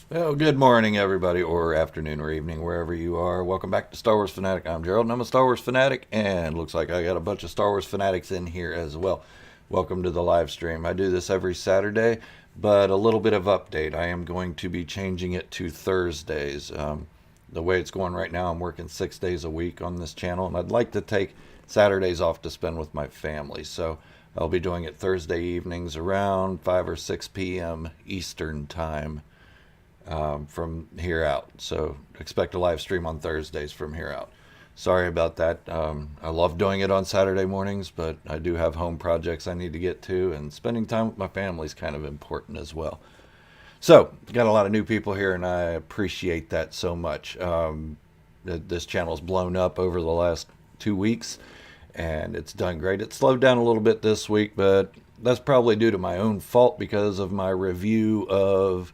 Well, good morning, everybody, or afternoon or evening, wherever you are. Welcome back to Star Wars Fanatic. I'm Gerald, and I'm a Star Wars fanatic, and looks like I got a bunch of Star Wars fanatics in here as well. Welcome to the live stream. I do this every Saturday, but a little bit of update. I am going to be changing it to Thursdays. The way it's going right now, I'm working 6 days a week on this channel, and I'd like to take Saturdays off to spend with my family. So I'll be doing it Thursday evenings around 5 or 6 p.m. Eastern Time from here out. So expect a live stream on Thursdays from here out. Sorry about that. I love doing it on Saturday mornings, but I do have home projects I need to get to, and spending time with my family is kind of important as well. So, got a lot of new people here, and I appreciate that so much. This channel's blown up over the last 2 weeks, and it's done great. It slowed down a little bit this week, but that's probably due to my own fault because of my review of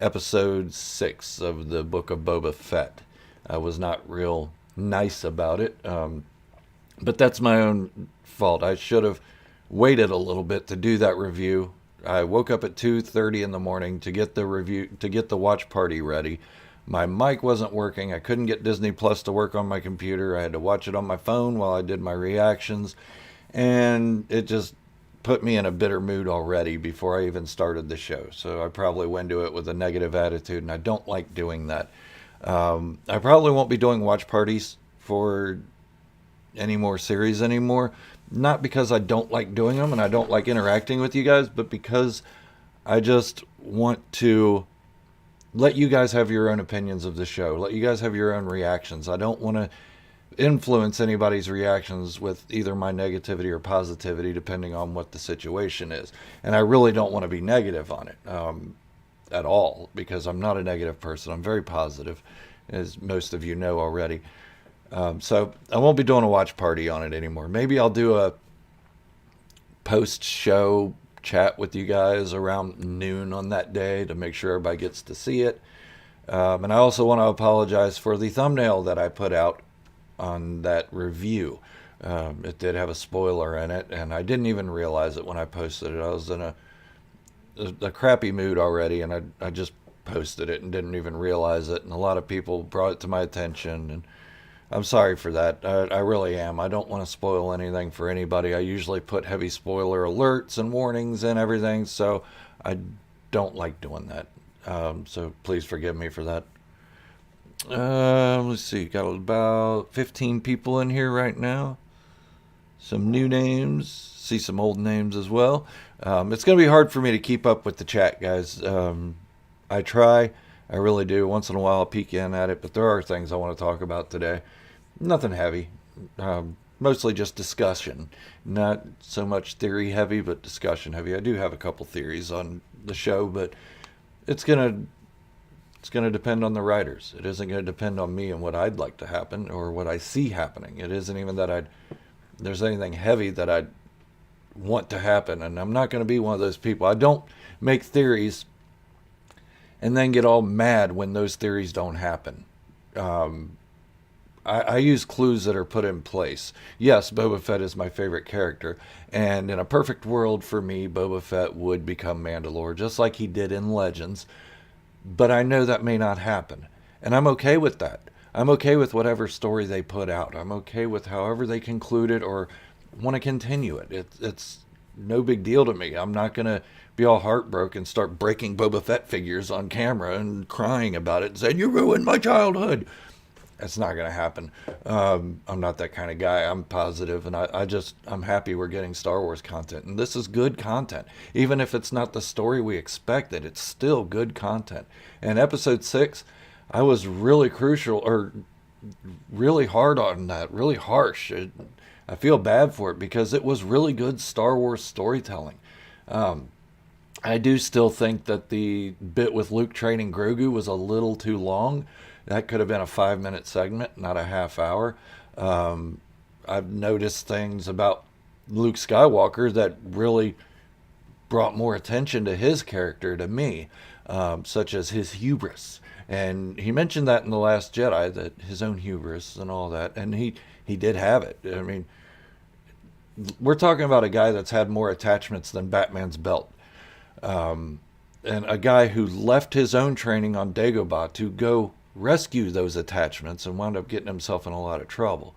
episode 6 of the Book of Boba Fett. I was not real nice about it, but that's my own fault. I should have waited a little bit to do that review. I woke up at 2:30 in the morning to get the review, to get the watch party ready. My mic wasn't working. I couldn't get Disney Plus to work on my computer. I had to watch it on my phone while I did my reactions, and it just put me in a bitter mood already before I even started the show. So I probably went to it with a negative attitude, and I don't like doing that. I probably won't be doing watch parties for any more series anymore. Not because I don't like doing them and I don't like interacting with you guys, but because I just want to let you guys have your own opinions of the show. Let you guys have your own reactions. I don't want to influence anybody's reactions with either my negativity or positivity, depending on what the situation is. And I really don't want to be negative on it at all, because I'm not a negative person. I'm very positive, as most of you know already. So I won't be doing a watch party on it anymore. Maybe I'll do a post-show chat with you guys around noon on that day to make sure everybody gets to see it. And I also want to apologize for the thumbnail that I put out on that review. It did have a spoiler in it, and I didn't even realize it when I posted it. I was in a crappy mood already, and I just posted it and didn't even realize it. And a lot of people brought it to my attention, and I'm sorry for that. I really am. I don't want to spoil anything for anybody. I usually put heavy spoiler alerts and warnings and everything, so I don't like doing that. So please forgive me for that. Let's see. Got about 15 people in here right now. Some new names. See some old names as well. It's going to be hard for me to keep up with the chat, guys. I try. I really do. Once in a while I'll peek in at it, but there are things I want to talk about today. Nothing heavy. Mostly just discussion. Not so much theory heavy, but discussion heavy. I do have a couple theories on the show, but it's gonna depend on the writers. It isn't gonna depend on me and what I'd like to happen or what I see happening. It isn't even that there's anything heavy that I want to happen, and I'm not gonna be one of those people. I don't make theories and then get all mad when those theories don't happen. I use clues that are put in place. Yes, Boba Fett is my favorite character, and in a perfect world for me, Boba Fett would become Mandalore, just like he did in Legends, but I know that may not happen, and I'm okay with that. I'm okay with whatever story they put out. I'm okay with however they conclude it or want to continue it. It's no big deal to me. I'm not going to be all heartbroken, start breaking Boba Fett figures on camera and crying about it and saying, "You ruined my childhood." That's not going to happen. I'm not that kind of guy. I'm positive, and I'm happy we're getting Star Wars content. And this is good content. Even if it's not the story we expected, it's still good content. And episode 6, I was really crucial, or really hard on that, really harsh. I feel bad for it because it was really good Star Wars storytelling. I do still think that the bit with Luke training Grogu was a little too long. That could have been a 5-minute segment, not a half hour. I've noticed things about Luke Skywalker that really brought more attention to his character to me, such as his hubris. And he mentioned that in The Last Jedi, that his own hubris and all that. And he did have it. I mean, we're talking about a guy that's had more attachments than Batman's belt. and a guy who left his own training on Dagobah to go rescue those attachments and wound up getting himself in a lot of trouble.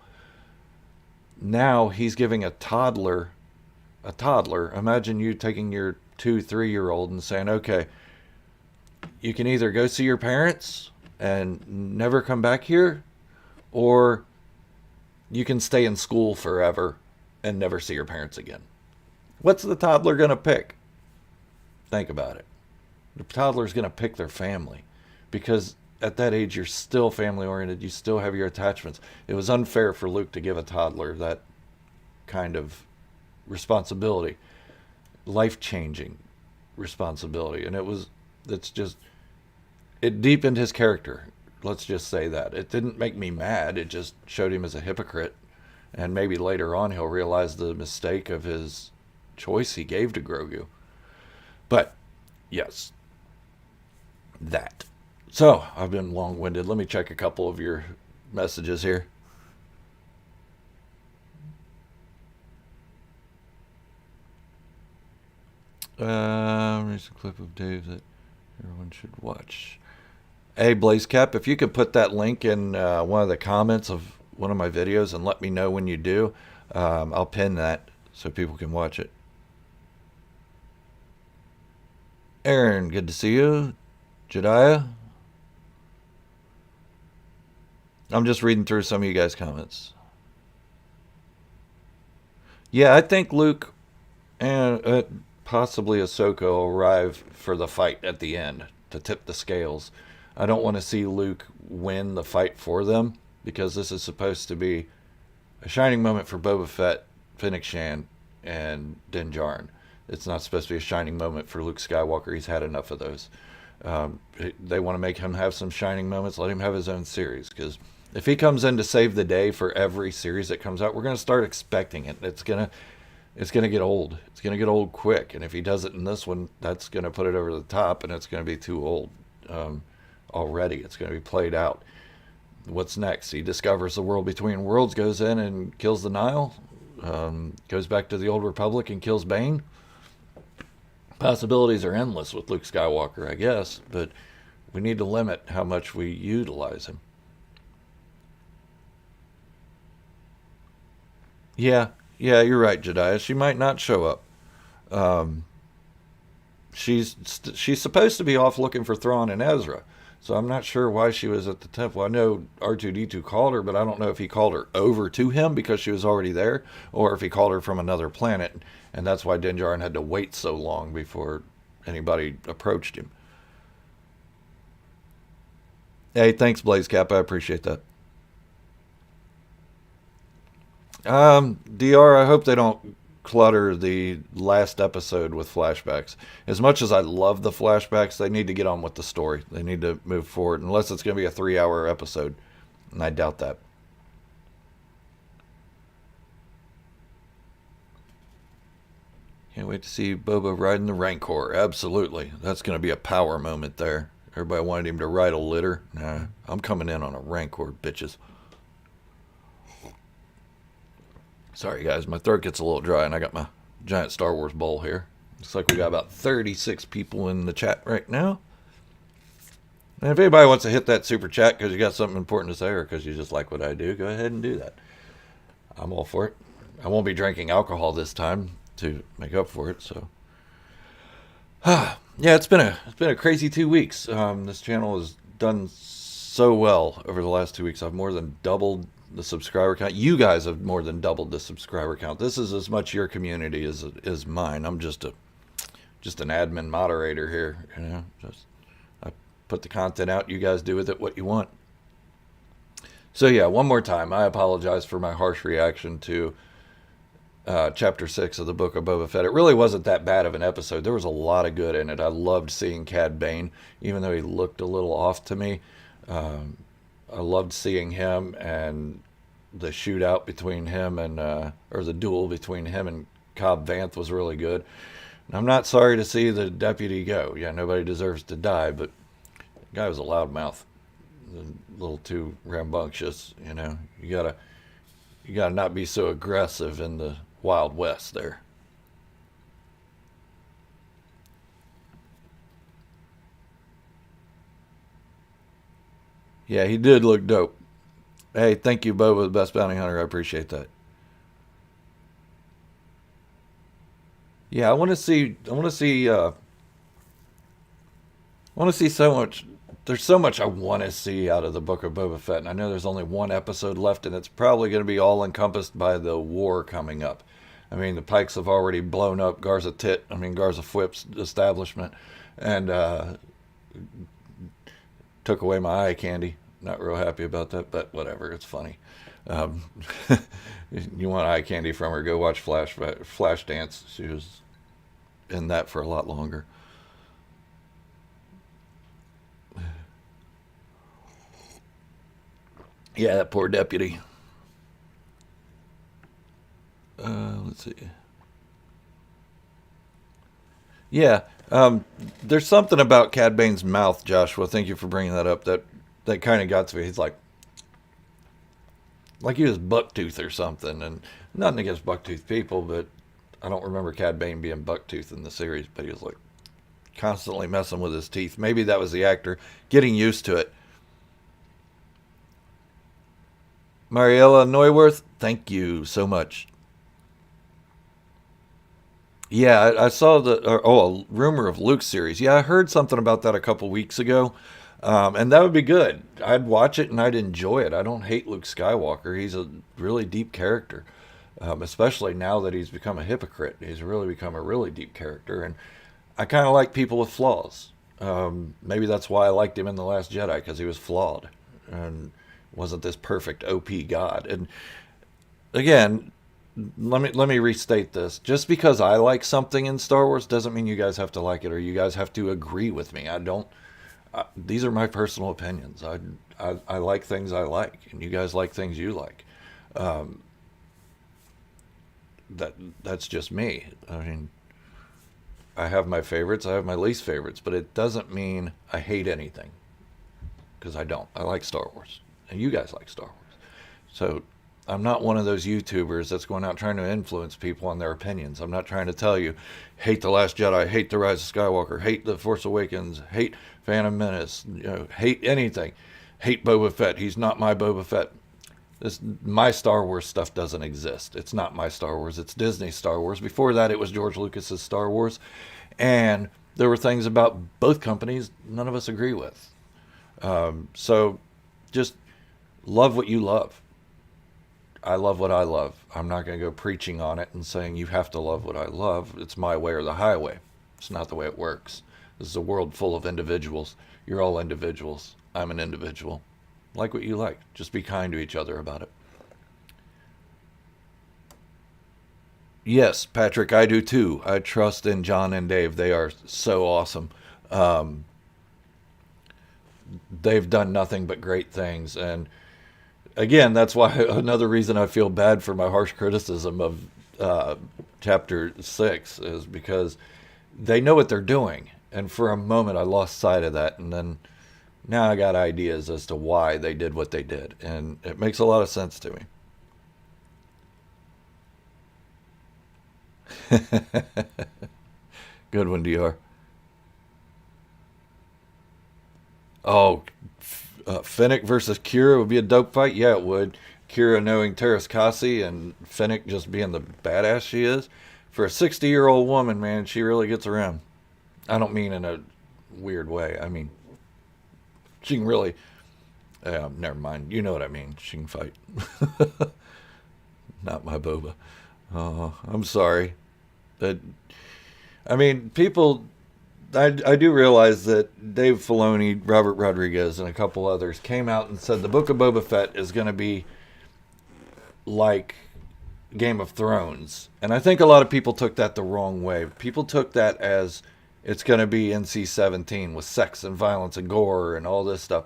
Now he's giving a toddler. Imagine you taking your 2, 3-year-old and saying, okay, you can either go see your parents and never come back here, or you can stay in school forever and never see your parents again. What's the toddler going to pick? Think about it. The toddler's going to pick their family, because at that age you're still family oriented. You still have your attachments. It was unfair for Luke to give a toddler that kind of responsibility, life-changing responsibility. And it deepened his character. Let's just say that. It didn't make me mad. It just showed him as a hypocrite. And maybe later on he'll realize the mistake of his choice he gave to Grogu. But, yes. That. So, I've been long-winded. Let me check a couple of your messages here. Here's a clip of Dave that everyone should watch. Hey, Blazecap, if you could put that link in one of the comments of one of my videos and let me know when you do, I'll pin that so people can watch it. Aaron, good to see you. Jediah. I'm just reading through some of you guys' comments. Yeah, I think Luke and possibly Ahsoka will arrive for the fight at the end to tip the scales. I don't want to see Luke win the fight for them, because this is supposed to be a shining moment for Boba Fett, Fennec Shand, and Din Djarin. It's not supposed to be a shining moment for Luke Skywalker. He's had enough of those. They want to make him have some shining moments. Let him have his own series, because if he comes in to save the day for every series that comes out, we're going to start expecting it. It's going to get old. It's going to get old quick. And if he does it in this one, that's going to put it over the top, and it's going to be too old already. It's going to be played out. What's next? He discovers the world between worlds, goes in and kills the Nile, goes back to the old Republic and kills Bane. Possibilities are endless with Luke Skywalker, I guess, but we need to limit how much we utilize him. Yeah, you're right, Jediah. She might not show up. She's supposed to be off looking for Thrawn and Ezra, so I'm not sure why she was at the temple. I know R2-D2 called her, but I don't know if he called her over to him because she was already there, or if he called her from another planet, and that's why Din Djarin had to wait so long before anybody approached him. Hey, thanks, Blazecap. I appreciate that. DR, I hope they don't clutter the last episode with flashbacks. As much as I love the flashbacks, they need to get on with the story. They need to move forward, unless it's going to be a 3-hour episode, and I doubt that. Can't wait to see Boba riding the Rancor. Absolutely. That's going to be a power moment there. Everybody wanted him to ride a litter. Nah, I'm coming in on a Rancor, bitches. Sorry, guys. My throat gets a little dry, and I got my giant Star Wars bowl here. Looks like we got about 36 people in the chat right now. And if anybody wants to hit that super chat because you got something important to say, or because you just like what I do, go ahead and do that. I'm all for it. I won't be drinking alcohol this time to make up for it. So, yeah, it's been a crazy 2 weeks. This channel has done so well over the last 2 weeks. I've more than doubled the subscriber count. You guys have more than doubled the subscriber count. This is as much your community as mine. I'm just an admin moderator here. You know, I put the content out. You guys do with it what you want. So yeah, one more time, I apologize for my harsh reaction to Chapter 6 of the Book of Boba Fett. It really wasn't that bad of an episode. There was a lot of good in it. I loved seeing Cad Bane, even though he looked a little off to me. I loved seeing him, and the shootout between him and, or the duel between him and Cobb Vanth was really good. And I'm not sorry to see the deputy go. Yeah, nobody deserves to die, but the guy was a loudmouth. A little too rambunctious, you know. You gotta not be so aggressive in the Wild West there. Yeah, he did look dope. Hey, thank you, Boba, the best bounty hunter. I appreciate that. Yeah, I want to see. I want to see. I want to see so much. There's so much I want to see out of the Book of Boba Fett, and I know there's only one episode left, and it's probably going to be all encompassed by the war coming up. I mean, the Pikes have already blown up Garza Fwip's establishment, and took away my eye candy. Not real happy about that, but whatever. It's funny. Um, you want eye candy from her? Go watch Flash Dance. She was in that for a lot longer. Yeah, that poor deputy. Let's see. Yeah, there's something about Cad Bane's mouth, Joshua. Thank you for bringing that up. That kind of got to me. He's like he was bucktooth or something, and nothing against bucktooth people, but I don't remember Cad Bane being bucktooth in the series. But he was like constantly messing with his teeth. Maybe that was the actor getting used to it. Mariella Neuwirth, thank you so much. Yeah, I saw a rumor of Luke's series. Yeah, I heard something about that a couple weeks ago, and that would be good. I'd watch it and I'd enjoy it. I don't hate Luke Skywalker. He's a really deep character, especially now that he's become a hypocrite. He's really become a really deep character, and I kind of like people with flaws. Maybe that's why I liked him in The Last Jedi, because he was flawed and wasn't this perfect OP god. And again, let me restate this. Just because I like something in Star Wars doesn't mean you guys have to like it or you guys have to agree with me. I don't. These are my personal opinions. I like things I like, and you guys like things you like. Um, that's just me. I mean, I have my favorites. I have my least favorites, but it doesn't mean I hate anything, because I don't. I like Star Wars, and you guys like Star Wars. So I'm not one of those YouTubers that's going out trying to influence people on their opinions. I'm not trying to tell you, hate The Last Jedi, hate The Rise of Skywalker, hate The Force Awakens, hate Phantom Menace, hate anything. Hate Boba Fett. He's not my Boba Fett. My Star Wars stuff doesn't exist. It's not my Star Wars. It's Disney's Star Wars. Before that, it was George Lucas's Star Wars. And there were things about both companies none of us agree with. So just love what you love. I love what I love. I'm not going to go preaching on it and saying you have to love what I love. It's my way or the highway. It's not the way it works. This is a world full of individuals. You're all individuals. I'm an individual. Like what you like. Just be kind to each other about it. Yes, Patrick, I do too. I trust in John and Dave. They are so awesome. Um, they've done nothing but great things. And again, that's why another reason I feel bad for my harsh criticism of chapter 6 is because they know what they're doing. And for a moment, I lost sight of that. And then now I got ideas as to why they did what they did. And it makes a lot of sense to me. Good one, DR. Oh, Fennec versus Kira would be a dope fight. Yeah, it would. Kira knowing Terras Kasi and Fennec just being the badass she is. For a 60-year-old woman, man, she really gets around. I don't mean in a weird way. I mean, she can really. Never mind. You know what I mean. She can fight. Not my boba. I'm sorry. But I mean, people. I do realize that Dave Filoni, Robert Rodriguez, and a couple others came out and said the Book of Boba Fett is going to be like Game of Thrones. And I think a lot of people took that the wrong way. People took that as it's going to be NC-17 with sex and violence and gore and all this stuff.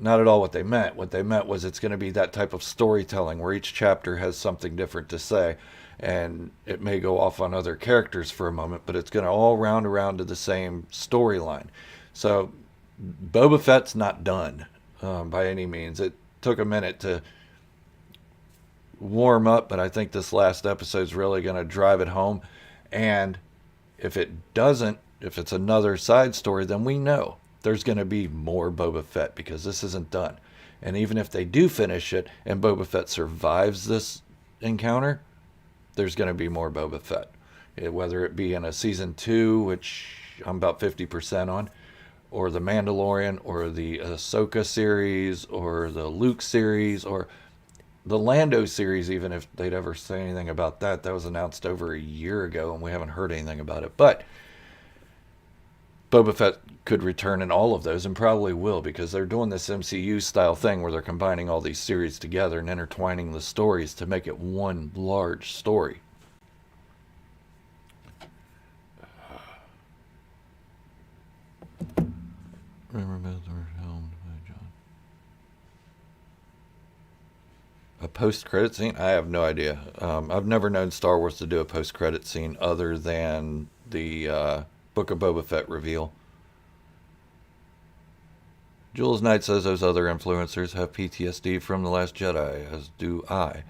Not at all what they meant. What they meant was it's going to be that type of storytelling where each chapter has something different to say. And it may go off on other characters for a moment, but it's going to all round around to the same storyline. So Boba Fett's not done by any means. It took a minute to warm up, but I think this last episode is really going to drive it home. And if it doesn't, if it's another side story, then we know there's going to be more Boba Fett because this isn't done. And even if they do finish it and Boba Fett survives this encounter, there's going to be more Boba Fett. Whether it be in a season 2, which I'm about 50% on, or the Mandalorian, or the Ahsoka series, or the Luke series, or the Lando series, even if they'd ever say anything about that. That was announced over a year ago, and we haven't heard anything about it. But Boba Fett could return in all of those, and probably will, because they're doing this MCU style thing where they're combining all these series together and intertwining the stories to make it one large story. A post-credit scene? I have no idea. I've never known Star Wars to do a post-credit scene other than the Book of Boba Fett reveal. Jules Knight says those other influencers have PTSD from The Last Jedi, as do I.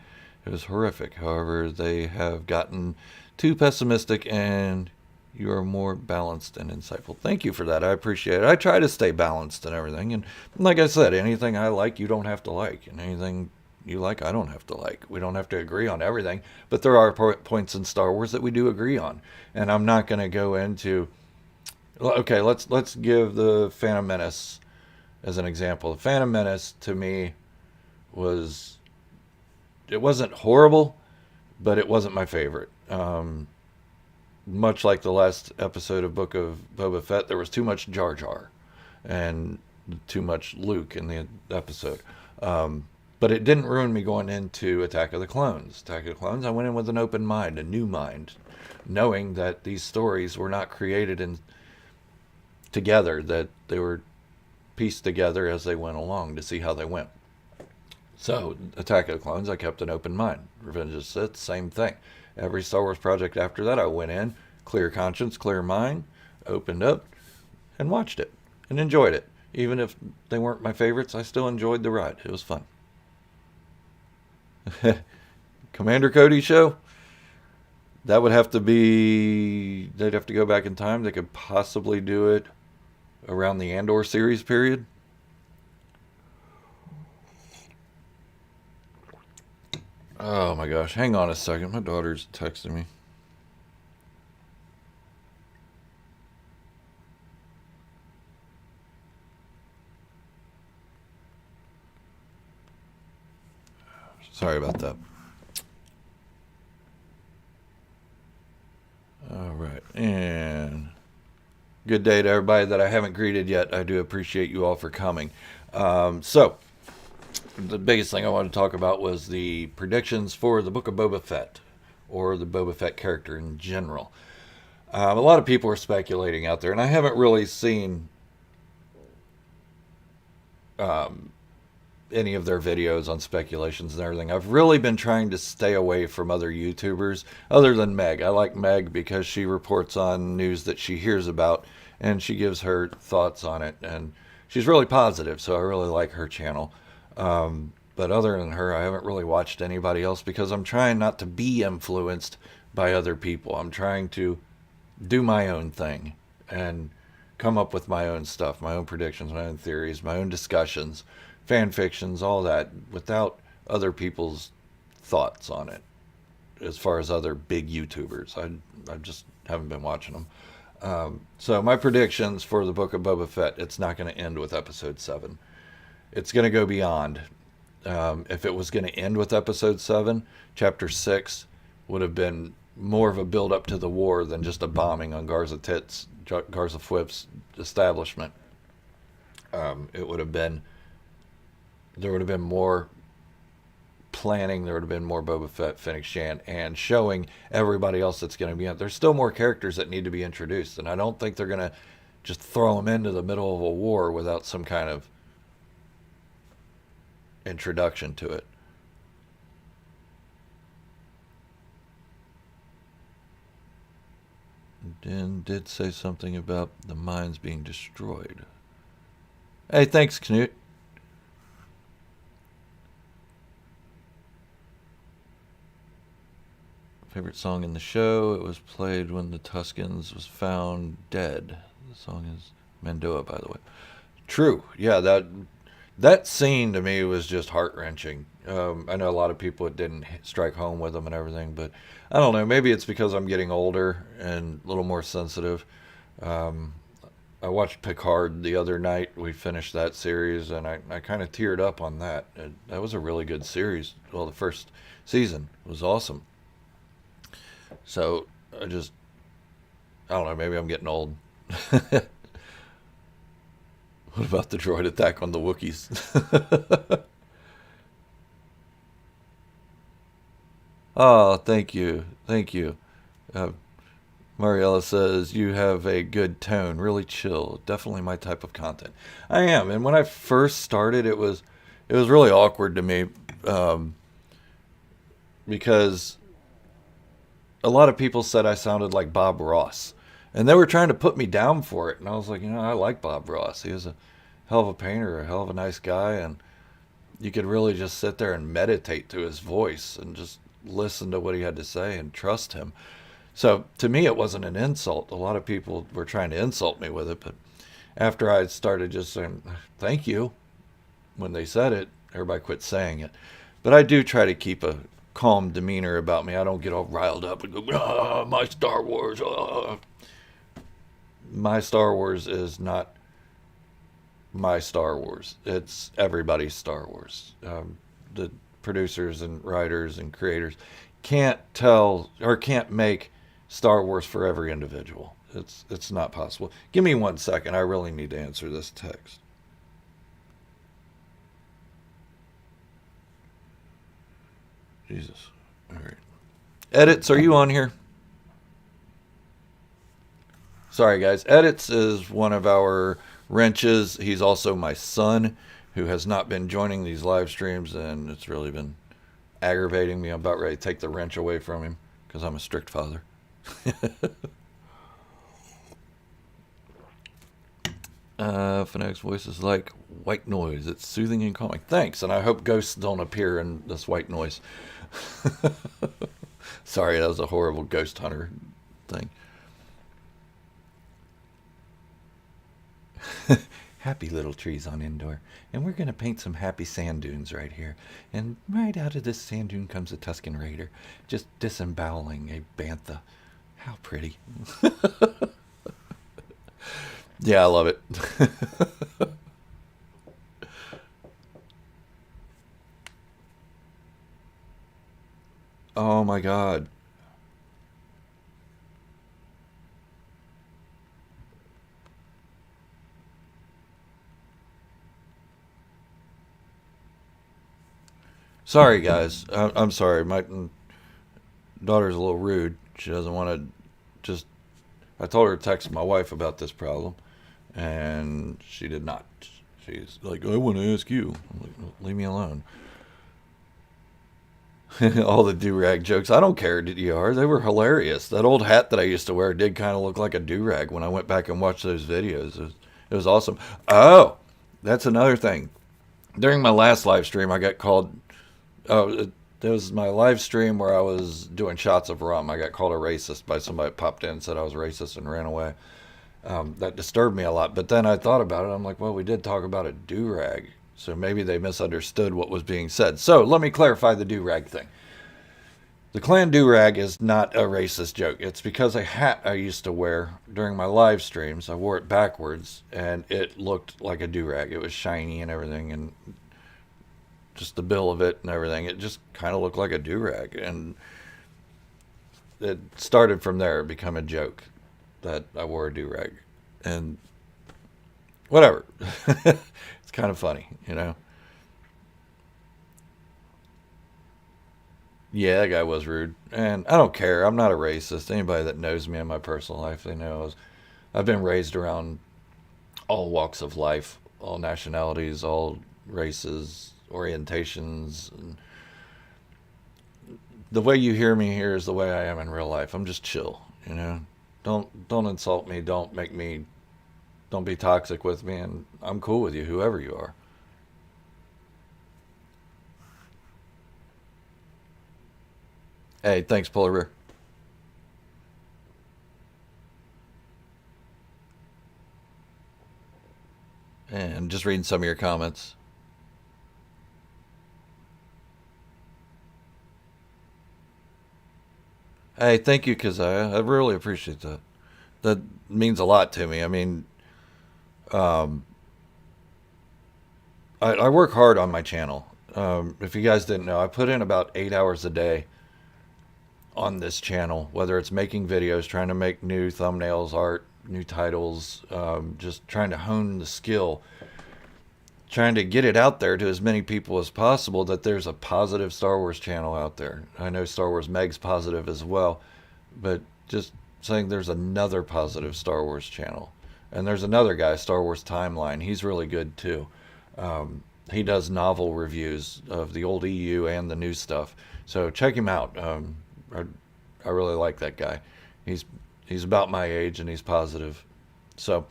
It was horrific. However, they have gotten too pessimistic, and you are more balanced and insightful. Thank you for that. I appreciate it. I try to stay balanced and everything. And like I said, anything I like, you don't have to like. And anything you like, I don't have to like. We don't have to agree on everything. But there are points in Star Wars that we do agree on. And I'm not going to go into... Okay, let's give the Phantom Menace as an example. The Phantom Menace, to me, was... It wasn't horrible, but it wasn't my favorite. Much like the last episode of Book of Boba Fett, there was too much Jar Jar and too much Luke in the episode. But it didn't ruin me going into Attack of the Clones. Attack of the Clones, I went in with an open mind, a new mind, knowing that these stories were not created together, that they were pieced together as they went along to see how they went. So, Attack of the Clones, I kept an open mind. Revenge of the Sith, same thing. Every Star Wars project after that, I went in, clear conscience, clear mind, opened up, and watched it, and enjoyed it. Even if they weren't my favorites, I still enjoyed the ride. It was fun. Commander Cody show? That would have to be... They'd have to go back in time. They could possibly do it around the Andor series period. Oh my gosh, hang on a second. My daughter's texting me. Sorry about that. All right, and good day to everybody that I haven't greeted yet. I do appreciate you all for coming. So, the biggest thing I wanted to talk about was the predictions for the Book of Boba Fett, or the Boba Fett character in general. A lot of people are speculating out there, and I haven't really seen any of their videos on speculations and everything. I've really been trying to stay away from other YouTubers, other than Meg. I like Meg because she reports on news that she hears about, and she gives her thoughts on it, and she's really positive, so I really like her channel. But other than her, I haven't really watched anybody else because I'm trying not to be influenced by other people. I'm trying to do my own thing and come up with my own stuff, my own predictions, my own theories, my own discussions, fan fictions, all that, without other people's thoughts on it. As far as other big YouTubers, I just haven't been watching them. So my predictions for the Book of Boba Fett, it's not going to end with Episode 7. It's going to go beyond. If it was going to end with Episode 7, Chapter 6 would have been more of a build-up to the war than just a bombing on Garza Fwip's establishment. It would have been... There would have been more planning. There would have been more Boba Fett, Fennec Shand, and showing everybody else that's going to be on. There's still more characters that need to be introduced, and I don't think they're going to just throw them into the middle of a war without some kind of introduction to it. Dan did say something about the mines being destroyed. Hey, thanks, Knut. Favorite song in the show? It was played when the Tuscans was found dead. The song is Mandoa, by the way. True. Yeah, That scene to me was just heart wrenching. I know a lot of people it didn't strike home with them and everything, but I don't know. Maybe it's because I'm getting older and a little more sensitive. Um, I watched Picard the other night. We finished that series, and I kind of teared up on that. That was a really good series. Well, the first season was awesome. So I don't know. Maybe I'm getting old. What about the droid attack on the Wookiees? Oh, thank you. Thank you. Uh, Mariella says, you have a good tone, really chill. Definitely my type of content. I am. And when I first started, it was really awkward to me um, because a lot of people said I sounded like Bob Ross. And they were trying to put me down for it. And I was like, I like Bob Ross. He was a hell of a painter, a hell of a nice guy. And you could really just sit there and meditate to his voice and just listen to what he had to say and trust him. So to me, it wasn't an insult. A lot of people were trying to insult me with it, but after I started just saying thank you when they said it, everybody quit saying it. But I do try to keep a calm demeanor about me. I don't get all riled up and go, my Star Wars. My Star Wars is not my Star Wars. It's everybody's Star Wars. The producers and writers and creators can't tell or can't make Star Wars for every individual. It's not possible. Give me 1 second. I really need to answer this text. Jesus. All right. Edits, are you on here? Sorry, guys. Edits is one of our wrenches. He's also my son, who has not been joining these live streams, and it's really been aggravating me. I'm about ready to take the wrench away from him because I'm a strict father. Phonetic's voice is like white noise. It's soothing and calming. Thanks, and I hope ghosts don't appear in this white noise. Sorry, that was a horrible ghost hunter thing. Happy little trees on indoor. And we're going to paint some happy sand dunes right here. And right out of this sand dune comes a Tusken Raider, just disemboweling a bantha. How pretty. Yeah, I love it. Oh my god. Sorry, guys. I'm sorry. My daughter's a little rude. She doesn't want to just. I told her to text my wife about this problem, and she did not. She's like, I want to ask you. I'm like, "Well, leave me alone." All the do rag jokes. I don't care, DDR. They were hilarious. That old hat that I used to wear did kind of look like a do rag when I went back and watched those videos. It was awesome. Oh, that's another thing. During my last live stream, I got called. Oh, it was my live stream where I was doing shots of rum. I got called a racist by somebody that popped in and said I was racist and ran away. That disturbed me a lot. But then I thought about it. I'm like, well, we did talk about a do rag. So maybe they misunderstood what was being said. So let me clarify the do rag thing. The clan do rag is not a racist joke. It's because a hat I used to wear during my live streams, I wore it backwards and it looked like a do rag. It was shiny and everything, and just the bill of it and everything. It just kind of looked like a do rag. And it started from there. It became a joke that I wore a do rag. And whatever. It's kind of funny, you know? Yeah, that guy was rude. And I don't care. I'm not a racist. Anybody that knows me in my personal life, they know I've been raised around all walks of life, all nationalities, all races, orientations. And the way you hear me here is the way I am in real life. I'm just chill, you know? Don't insult me. Don't be toxic with me, and I'm cool with you, whoever you are. Hey, thanks, Polar Bear. And just reading some of your comments. Hey, thank you, Kazaya. I really appreciate that. That means a lot to me. I mean, um, I work hard on my channel. If you guys didn't know, I put in about 8 hours a day on this channel, whether it's making videos, trying to make new thumbnails, art, new titles, just trying to hone the skill, trying to get it out there to as many people as possible that there's a positive Star Wars channel out there. I know Star Wars Meg's positive as well, but just saying there's another positive Star Wars channel. And there's another guy, Star Wars Timeline. He's really good too. He does novel reviews of the old EU and the new stuff. So check him out. I really like that guy. He's he's about my age and he's positive. So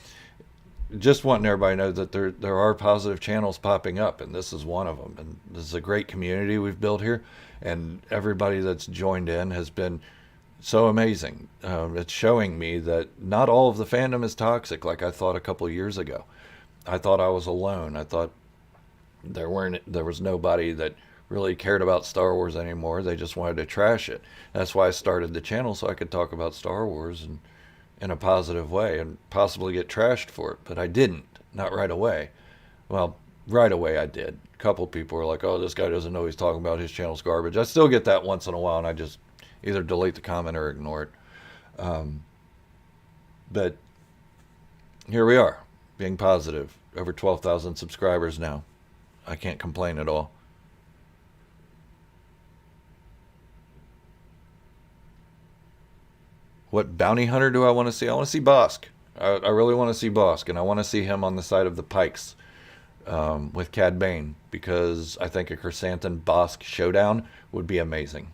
just wanting everybody to know that there are positive channels popping up, and this is one of them. And this is a great community we've built here, and everybody that's joined in has been so amazing. It's showing me that not all of the fandom is toxic like I thought a couple of years ago. I thought I was alone. I thought there was nobody that really cared about Star Wars anymore. They just wanted to trash it. That's why I started the channel, so I could talk about Star Wars and in a positive way and possibly get trashed for it. But I didn't, not right away. Well, right away I did. A couple people were like, "Oh, this guy doesn't know what he's talking about. His channel's garbage." I still get that once in a while, and I just either delete the comment or ignore it. But here we are, being positive. Over 12,000 subscribers now. I can't complain at all. What bounty hunter do I want to see? I want to see Bosk. I really want to see Bosk, and I want to see him on the side of the Pikes with Cad Bane, because I think a Chrysanthemum Bosk showdown would be amazing.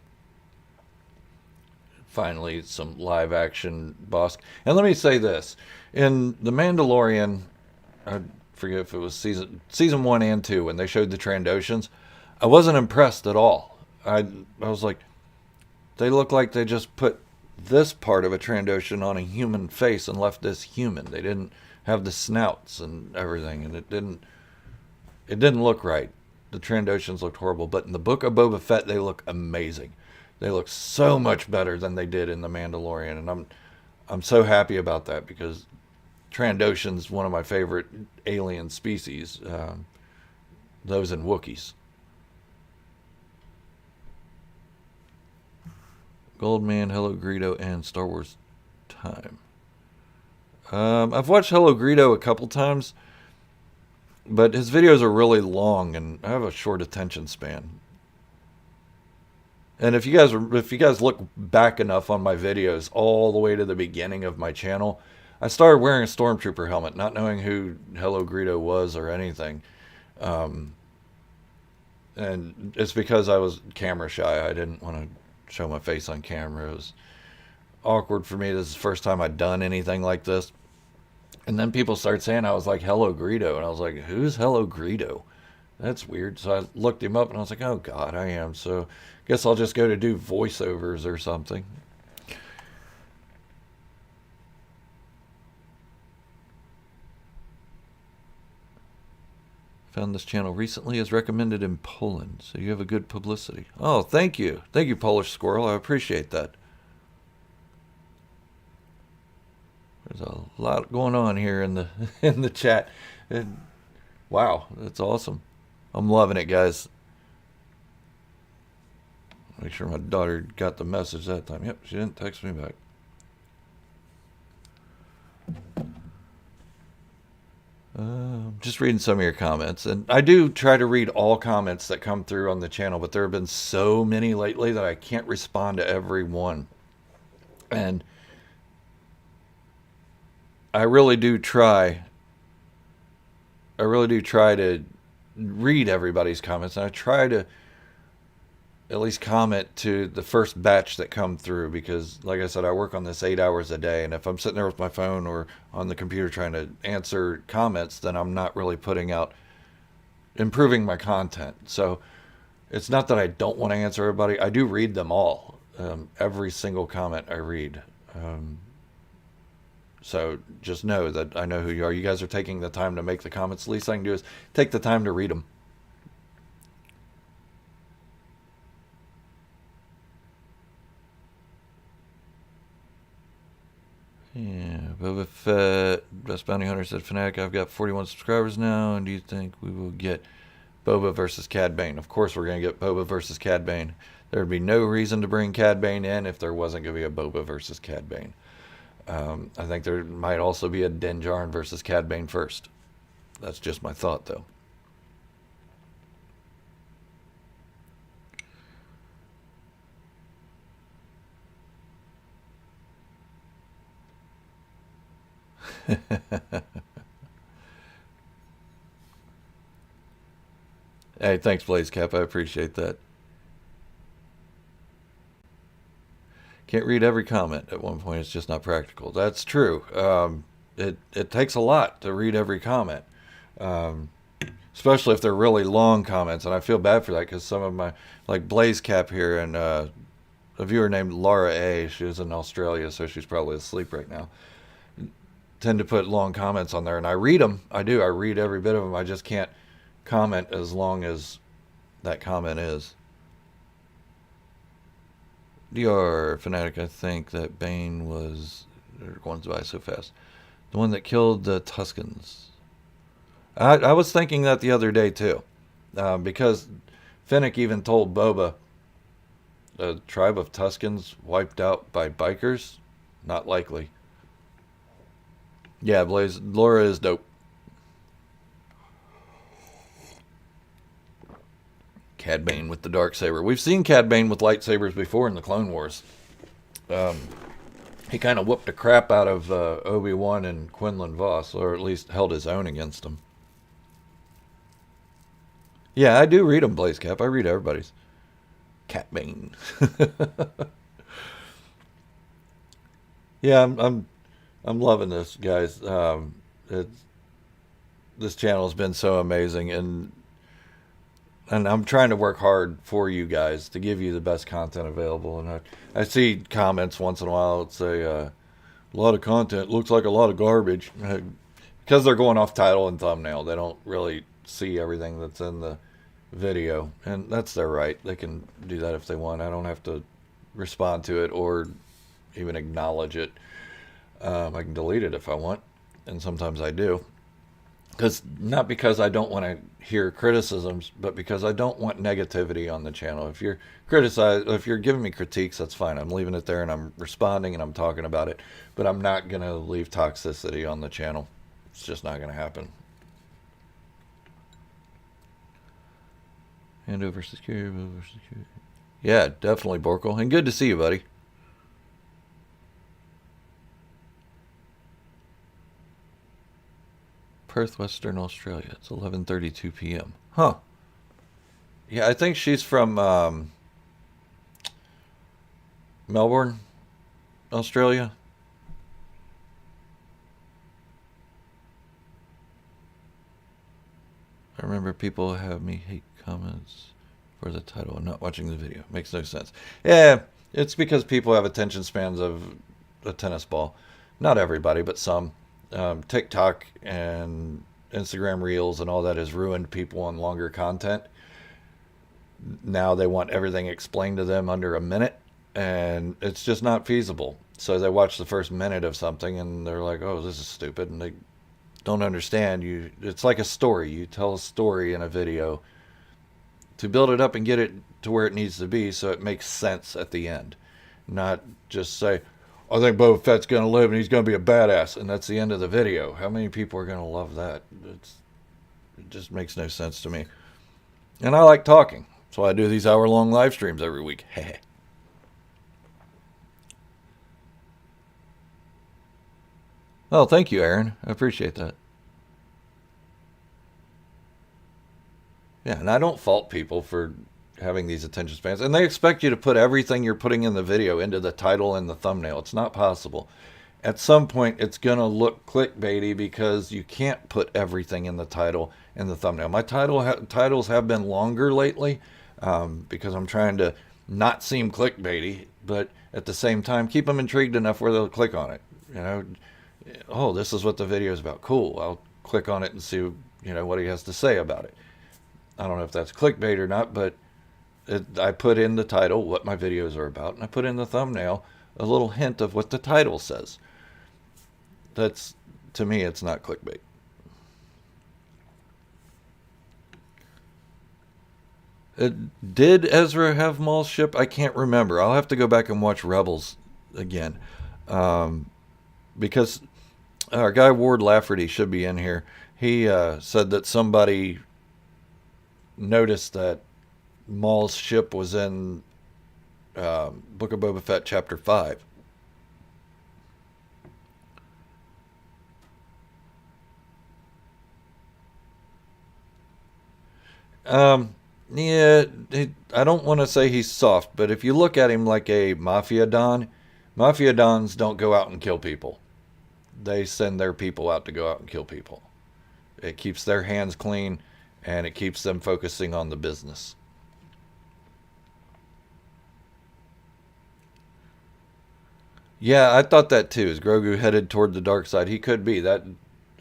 Finally, some live action Bosk. And let me say this: in The Mandalorian, I forget if it was season 1 and 2 when they showed the Trandoshans, I wasn't impressed at all. I was like, they look like they just put this part of a Trandoshan on a human face and left this human. They didn't have the snouts and everything, and it didn't look right. The Trandoshans looked horrible, but in the Book of Boba Fett, they look amazing. They look so much better than they did in The Mandalorian, and I'm so happy about that, because Trandoshan's one of my favorite alien species, those and Wookiees. Goldman, Hello Greedo, and Star Wars Time. I've watched Hello Greedo a couple times, but his videos are really long, and I have a short attention span. And if you guys look back enough on my videos all the way to the beginning of my channel, I started wearing a Stormtrooper helmet, not knowing who Hello Greedo was or anything. And it's because I was camera shy. I didn't want to show my face on camera. It was awkward for me. This is the first time I'd done anything like this. And then people started saying I was like Hello Greedo, and I was like, who's Hello Greedo? That's weird. So I looked him up, and I was like, oh God, I am. So I guess I'll just go to do voiceovers or something. Found this channel recently, as recommended in Poland, so you have a good publicity. Oh, thank you. Thank you, Polish Squirrel. I appreciate that. There's a lot going on here in the in the chat. And, wow, that's awesome. I'm loving it, guys. Make sure my daughter got the message that time. Yep, she didn't text me back. Just reading some of your comments, and I do try to read all comments that come through on the channel, but there have been so many lately that I can't respond to every one. And I really do try to read everybody's comments, and I try to at least comment to the first batch that come through, because like I said, I work on this 8 hours a day, and if I'm sitting there with my phone or on the computer trying to answer comments, then I'm not really improving my content. So it's not that I don't want to answer everybody. I do read them all. Every single comment I read. So just know that I know who you are. You guys are taking the time to make the comments. The least I can do is take the time to read them. Boba Fett, Best Bounty Hunter said, Fanatic, I've got 41 subscribers now, and do you think we will get Boba versus Cad Bane? Of course we're going to get Boba versus Cad Bane. There would be no reason to bring Cad Bane in if there wasn't going to be a Boba versus Cad Bane. I think there might also be a Din Djarin versus Cad Bane first. That's just my thought, though. Hey, thanks, Blaze Cap. I appreciate that. Can't read every comment at one point. It's just not practical. That's true. It takes a lot to read every comment, especially if they're really long comments. And I feel bad for that because some of my, like Blaze Cap here and a viewer named Laura A. She was in Australia, so she's probably asleep right now. Tend to put long comments on there, and I read them. I do. I read every bit of them. I just can't comment as long as that comment is. DR Fanatic, I think that Bane was, they're going by so fast, the one that killed the Tuscans. I was thinking that the other day too, because Fennec even told Boba, a tribe of Tuscans wiped out by bikers? Not likely. Yeah, Blaze, Laura is dope. Cad Bane with the Darksaber. We've seen Cad Bane with lightsabers before in the Clone Wars. He kind of whooped the crap out of Obi-Wan and Quinlan Vos, or at least held his own against him. Yeah, I do read them, Blaze Cap. I read everybody's. Cad Bane. Yeah, I'm loving this, guys. This channel has been so amazing, and I'm trying to work hard for you guys to give you the best content available. And I see comments once in a while that say, a lot of content looks like a lot of garbage. Because they're going off title and thumbnail. They don't really see everything that's in the video. And that's their right. They can do that if they want. I don't have to respond to it or even acknowledge it. I can delete it if I want. And sometimes I do. Not because I don't want to hear criticisms, but because I don't want negativity on the channel. If you're giving me critiques, that's fine. I'm leaving it there and I'm responding and I'm talking about it. But I'm not going to leave toxicity on the channel. It's just not going to happen. Hand over security. Yeah, definitely, Borkel. And good to see you, buddy. Perth, Western Australia. It's 11:32 p.m. Huh. Yeah, I think she's from Melbourne, Australia. I remember people have me hate comments for the title and not watching the video. Makes no sense. Yeah, it's because people have attention spans of a tennis ball. Not everybody, but some. TikTok and Instagram Reels and all that has ruined people on longer content. Now they want everything explained to them under a minute, and it's just not feasible. So they watch the first minute of something and they're like, oh, this is stupid, and they don't understand. It's like a story. You tell a story in a video to build it up and get it to where it needs to be so it makes sense at the end. Not just say, I think Boba Fett's going to live and he's going to be a badass, and that's the end of the video. How many people are going to love that? It just makes no sense to me. And I like talking, so I do these hour-long live streams every week. Oh, thank you, Aaron. I appreciate that. Yeah, and I don't fault people for having these attention spans, and they expect you to put everything you're putting in the video into the title and the thumbnail. It's not possible. At some point it's gonna look clickbaity because you can't put everything in the title and the thumbnail. My titles have been longer lately because I'm trying to not seem clickbaity, but at the same time keep them intrigued enough where they'll click on it. Oh, this is what the video is about. Cool. I'll click on it and see what he has to say about it. I don't know if that's clickbait or not, but I put in the title what my videos are about, and I put in the thumbnail a little hint of what the title says. That's, to me, it's not clickbait. Did Ezra have Maul's ship? I can't remember. I'll have to go back and watch Rebels again. Um, because our guy Ward Lafferty should be in here. He said that somebody noticed that Maul's ship was in Book of Boba Fett Chapter 5. Um, yeah, I don't want to say he's soft, but if you look at him like a mafia don, mafia dons don't go out and kill people. They send their people out to go out and kill people. It keeps their hands clean and it keeps them focusing on the business. Yeah, I thought that too. As Grogu headed toward the dark side, he could be. That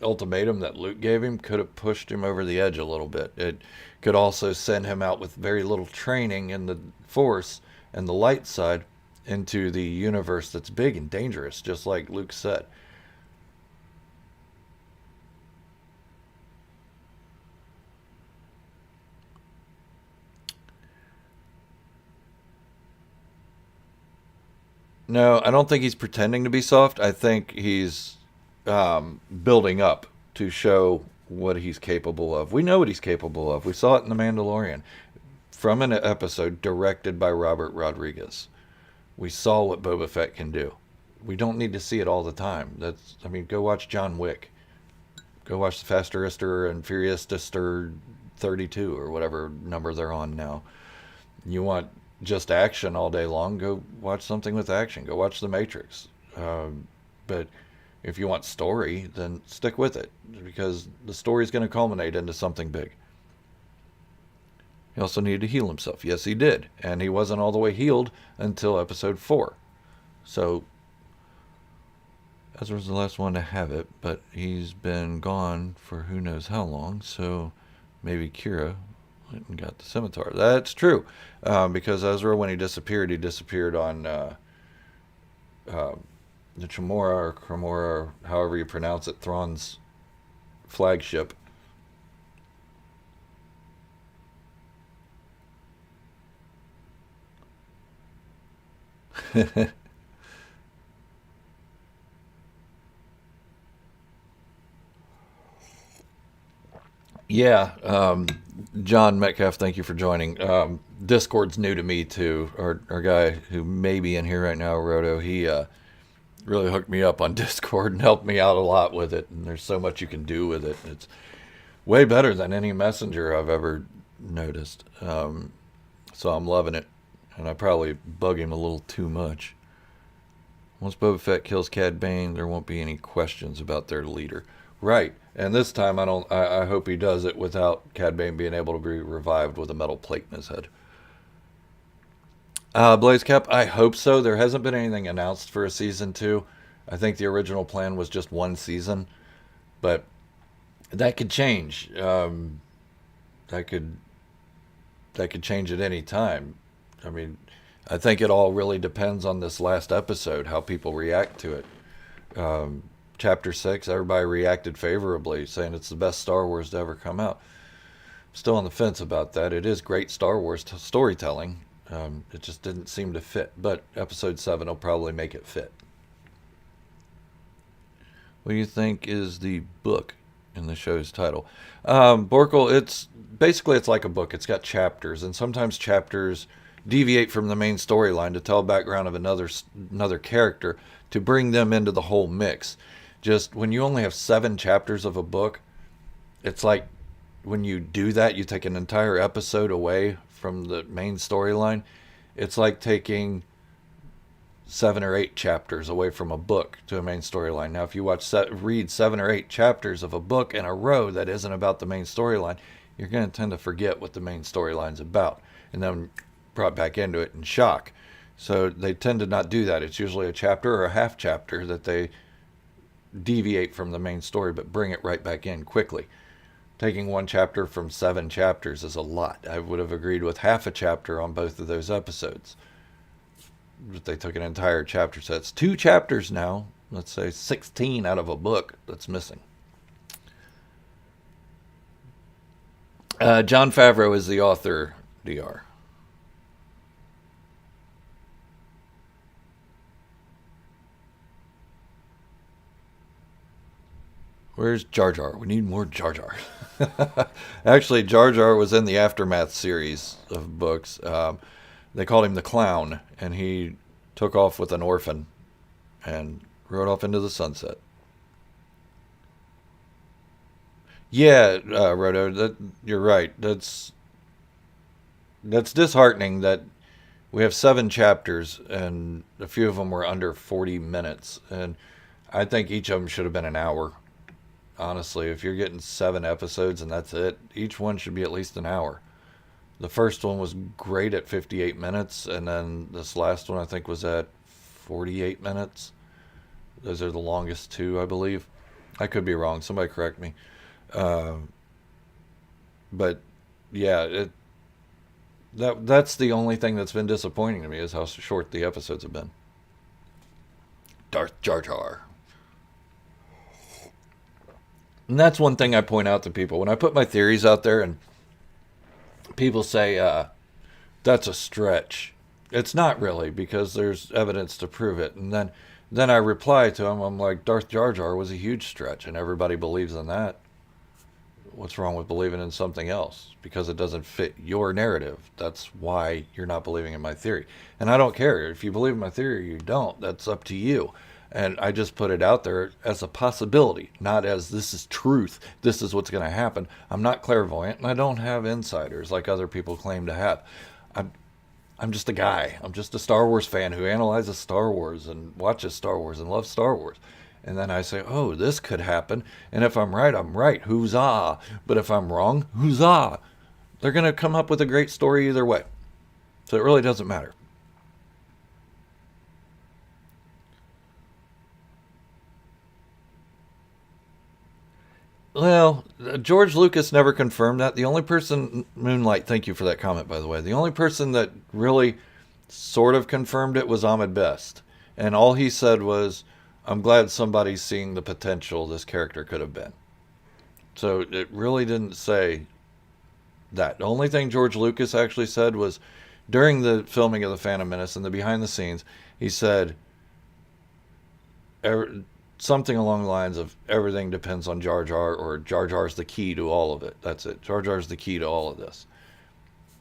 ultimatum that Luke gave him could have pushed him over the edge a little bit. It could also send him out with very little training in the Force and the light side into the universe that's big and dangerous, just like Luke said. No, I don't think he's pretending to be soft. I think he's building up to show what he's capable of. We know what he's capable of. We saw it in The Mandalorian from an episode directed by Robert Rodriguez. We saw what Boba Fett can do. We don't need to see it all the time. I mean, go watch John Wick. Go watch the Fasterister and Furiousister 32 or whatever number they're on now. You want just action all day long, go watch something with action. Go watch The Matrix. But if you want story, then stick with it because the story is going to culminate into something big. He also needed to heal himself. Yes, he did. And he wasn't all the way healed until episode 4. So, Ezra's the last one to have it, but he's been gone for who knows how long, so maybe Kira went and got the scimitar. That's true. Because Ezra, when he disappeared on uh, the Chamora or Cremora, or however you pronounce it, Thrawn's flagship. Yeah, John Metcalf, thank you for joining. Discord's new to me too. Our guy who may be in here right now, Roto, he really hooked me up on Discord and helped me out a lot with it. And there's so much you can do with it. It's way better than any messenger I've ever noticed. So I'm loving it, and I probably bug him a little too much. Once Boba Fett kills Cad Bane, there won't be any questions about their leader. Right. And this time, I don't. I hope he does it without Cad Bane being able to be revived with a metal plate in his head. Blaze Cap, I hope so. There hasn't been anything announced for a season 2. I think the original plan was just one season, but that could change. That could that could change at any time. I mean, I think it all really depends on this last episode, how people react to it. Um, Chapter 6, everybody reacted favorably, saying it's the best Star Wars to ever come out. Still on the fence about that. It is great Star Wars storytelling. It just didn't seem to fit. But Episode 7 will probably make it fit. What do you think is the book in the show's title? Borkel, it's like a book. It's got chapters, and sometimes chapters deviate from the main storyline to tell a background of another character to bring them into the whole mix. Just when you only have 7 chapters of a book, it's like when you do that, you take an entire episode away from the main storyline. It's like taking 7 or 8 chapters away from a book to a main storyline. Now, if you read 7 or 8 chapters of a book in a row that isn't about the main storyline, you're going to tend to forget what the main storyline's about, and then brought back into it in shock. So they tend to not do that. It's usually a chapter or a half chapter that they deviate from the main story, but bring it right back in quickly. Taking one chapter from 7 chapters is a lot. I would have agreed with half a chapter on both of those episodes. But they took an entire chapter. So it's 2 chapters now let's say 16 out of a book that's missing. Jon Favreau is the author, Dr. Where's Jar Jar? We need more Jar Jar. Actually, Jar Jar was in the Aftermath series of books. They called him the Clown, and he took off with an orphan and rode off into the sunset. Yeah, Roto, you're right. That's disheartening that we have 7 chapters and a few of them were under 40 minutes, and I think each of them should have been an hour. Honestly, if you're getting 7 episodes and that's it, each one should be at least an hour. The first one was great at 58 minutes, and then this last one I think was at 48 minutes. Those are the longest two, I believe. I could be wrong. Somebody correct me. Uh, but yeah, that's the only thing that's been disappointing to me is how short the episodes have been. Darth Jar Jar. And that's one thing I point out to people when I put my theories out there, and people say that's a stretch. It's not really, because there's evidence to prove it. And then I reply to them. I'm like, Darth Jar Jar was a huge stretch, and everybody believes in that. What's wrong with believing in something else? Because it doesn't fit your narrative. That's why you're not believing in my theory. And I don't care. If you believe in my theory or you don't, that's up to you. And I just put it out there as a possibility, not as this is truth. This is what's going to happen. I'm not clairvoyant, and I don't have insiders like other people claim to have. I'm, I'm just a guy. I'm just a Star Wars fan who analyzes Star Wars and watches Star Wars and loves Star Wars. And then I say, oh, this could happen. And if I'm right, I'm right. Huzzah. But if I'm wrong, huzzah. They're going to come up with a great story either way. So it really doesn't matter. Well, George Lucas never confirmed that. The only person, Moonlight, thank you for that comment, by the way. The only person that really sort of confirmed it was Ahmed Best. And all he said was, I'm glad somebody's seeing the potential this character could have been. So it really didn't say that. The only thing George Lucas actually said was during the filming of The Phantom Menace and the behind the scenes, he said something along the lines of everything depends on Jar Jar, or Jar Jar's the key to all of it. That's it. Jar Jar's the key to all of this.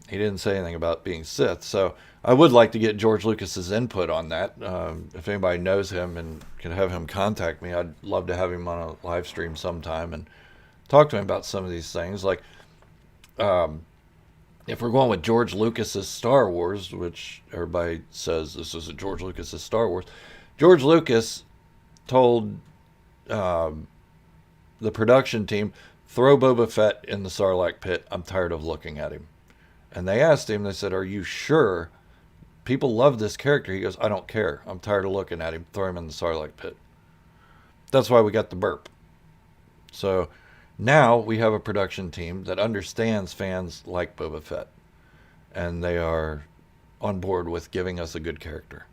He didn't say anything about being Sith. So I would like to get George Lucas's input on that. If anybody knows him and can have him contact me, I'd love to have him on a live stream sometime and talk to him about some of these things. Like, if we're going with George Lucas's Star Wars, which everybody says this is a George Lucas's Star Wars, George Lucas told the production team, throw Boba Fett in the Sarlacc pit. I'm tired of looking at him. And they asked him, they said, are you sure? People love this character. He goes, I don't care. I'm tired of looking at him. Throw him in the Sarlacc pit. That's why we got the burp. So now we have a production team that understands fans like Boba Fett. And they are on board with giving us a good character.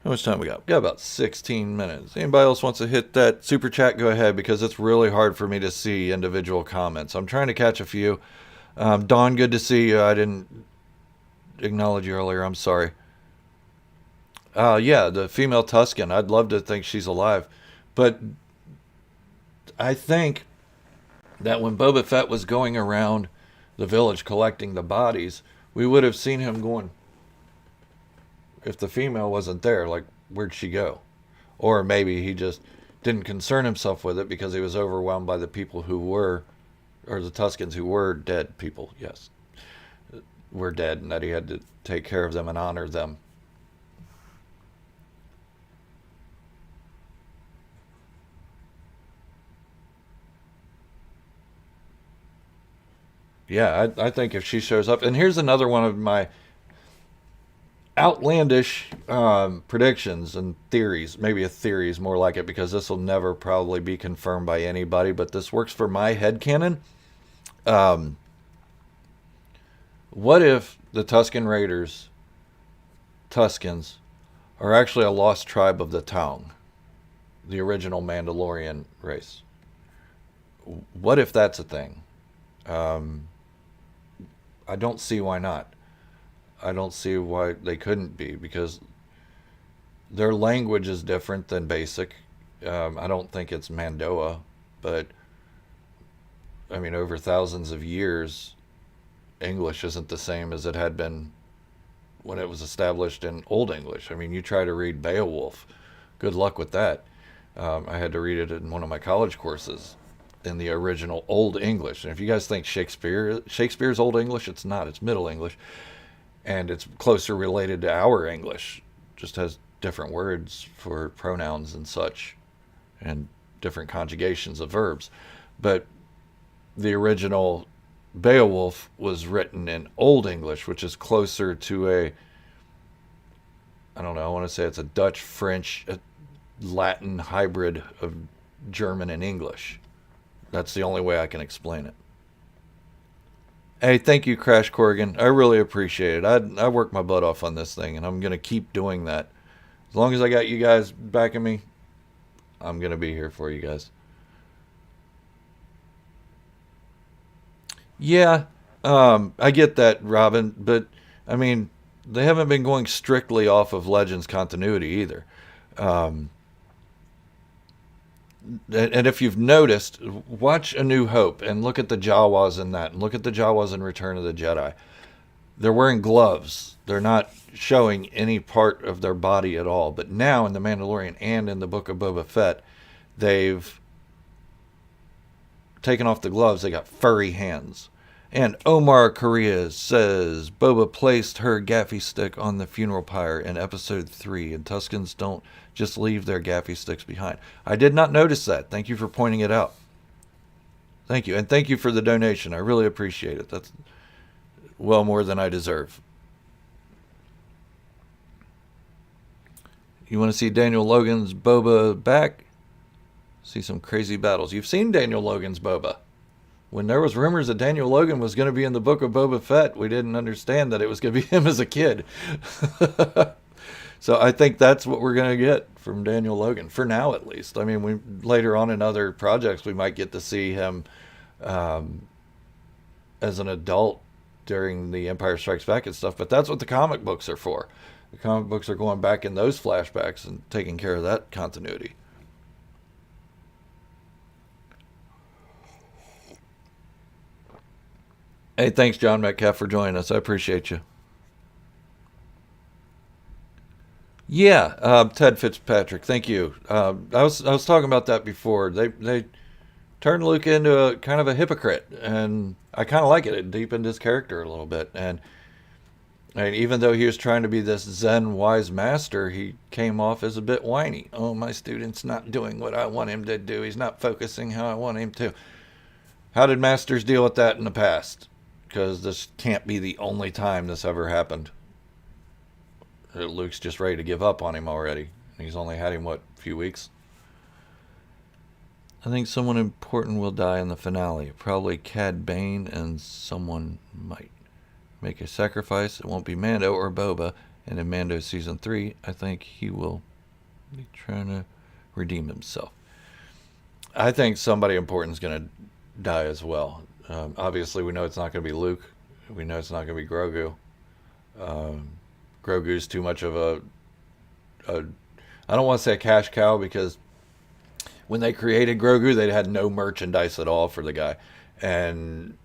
How much time we got? We got about 16 minutes. Anybody else wants to hit that super chat, go ahead, because it's really hard for me to see individual comments. I'm trying to catch a few. Dawn, good to see you. I didn't acknowledge you earlier. I'm sorry. Yeah, the female Tusken. I'd love to think she's alive. But I think that when Boba Fett was going around the village collecting the bodies, we would have seen him going, if the female wasn't there, like, where'd she go? Or maybe he just didn't concern himself with it because he was overwhelmed by the people who were, or the Tuskens who were dead people, yes, were dead, and that he had to take care of them and honor them. Yeah, I think if she shows up, and here's another one of my outlandish predictions and theories. Maybe a theory is more like it, because this will never probably be confirmed by anybody, but this works for my headcanon. What if the Tusken Raiders, Tuskens, are actually a lost tribe of the Taung, the original Mandalorian race. What if that's a thing? Um, I don't see why not. I don't see why they couldn't be, because their language is different than basic. I don't think it's Mandoa, but I mean, over thousands of years, English isn't the same as it had been when it was established in Old English. I mean, you try to read Beowulf, good luck with that. I had to read it in one of my college courses in the original Old English. And if you guys think Shakespeare's Old English, it's not. It's Middle English, and it's closer related to our English. Just has different words for pronouns and such, and different conjugations of verbs. But the original Beowulf was written in Old English, which is closer to a, I don't know, I want to say it's a Dutch, French, Latin hybrid of German and English. That's the only way I can explain it. Hey, thank you, Crash Corrigan. I really appreciate it. I worked my butt off on this thing, and I'm going to keep doing that. As long as I got you guys backing me, I'm going to be here for you guys. Yeah, I get that, Robin, but I mean, they haven't been going strictly off of Legends continuity either. Um, and if you've noticed, watch A New Hope and look at the Jawas in that, and look at the Jawas in Return of the Jedi. They're wearing gloves. They're not showing any part of their body at all. But now in The Mandalorian and in the Book of Boba Fett, they've taken off the gloves. They got furry hands. And Omar Korea says Boba placed her gaffy stick on the funeral pyre in episode 3, and Tuskens don't just leave their gaffy sticks behind. I did not notice that. Thank you for pointing it out. Thank you. And thank you for the donation. I really appreciate it. That's well more than I deserve. You want to see Daniel Logan's Boba back? See some crazy battles. You've seen Daniel Logan's Boba. When there was rumors that Daniel Logan was going to be in the Book of Boba Fett, we didn't understand that it was going to be him as a kid. So I think that's what we're going to get from Daniel Logan, for now at least. I mean, we later on in other projects, we might get to see him as an adult during the Empire Strikes Back and stuff, but that's what the comic books are for. The comic books are going back in those flashbacks and taking care of that continuity. Hey, thanks, John Metcalf, for joining us. I appreciate you. Yeah, Ted Fitzpatrick, thank you. I was talking about that before. They turned Luke into a kind of a hypocrite, and I kind of like it. It deepened his character a little bit, and even though he was trying to be this Zen wise master, he came off as a bit whiny. Oh, my student's not doing what I want him to do. He's not focusing how I want him to. How did masters deal with that in the past? Because this can't be the only time this ever happened. Luke's just ready to give up on him already. He's only had him, what, a few weeks? I think someone important will die in the finale. Probably Cad Bane, and someone might make a sacrifice. It won't be Mando or Boba. And in Mando Season 3, I think he will be trying to redeem himself. I think somebody important is going to die as well. Obviously, we know it's not going to be Luke. We know it's not going to be Grogu. Grogu's too much of a I don't want to say a cash cow, because when they created Grogu, they had no merchandise at all for the guy, and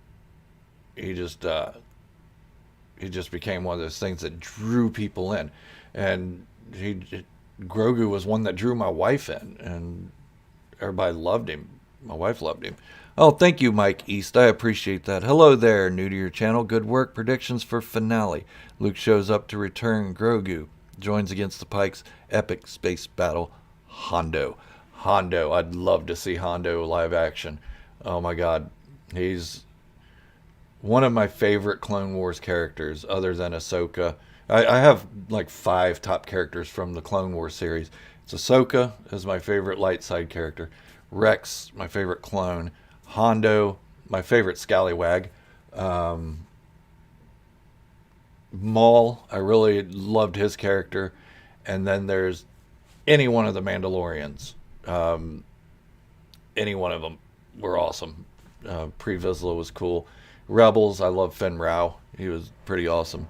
he just became one of those things that drew people in, and Grogu was one that drew my wife in, and everybody loved him. My wife loved him. Oh, thank you, Mike East. I appreciate that. Hello there, new to your channel. Good work. Predictions for finale. Luke shows up to return Grogu. Joins against the Pikes. Epic space battle. Hondo. I'd love to see Hondo live action. Oh my God. He's one of my favorite Clone Wars characters, other than Ahsoka. I have like 5 top characters from the Clone Wars series. It's Ahsoka is my favorite light side character. Rex, my favorite clone. Hondo, my favorite scallywag. Maul, I really loved his character. And then there's any one of the Mandalorians. Any one of them were awesome. Pre Vizsla was cool. Rebels, I love Fenn Rau. He was pretty awesome.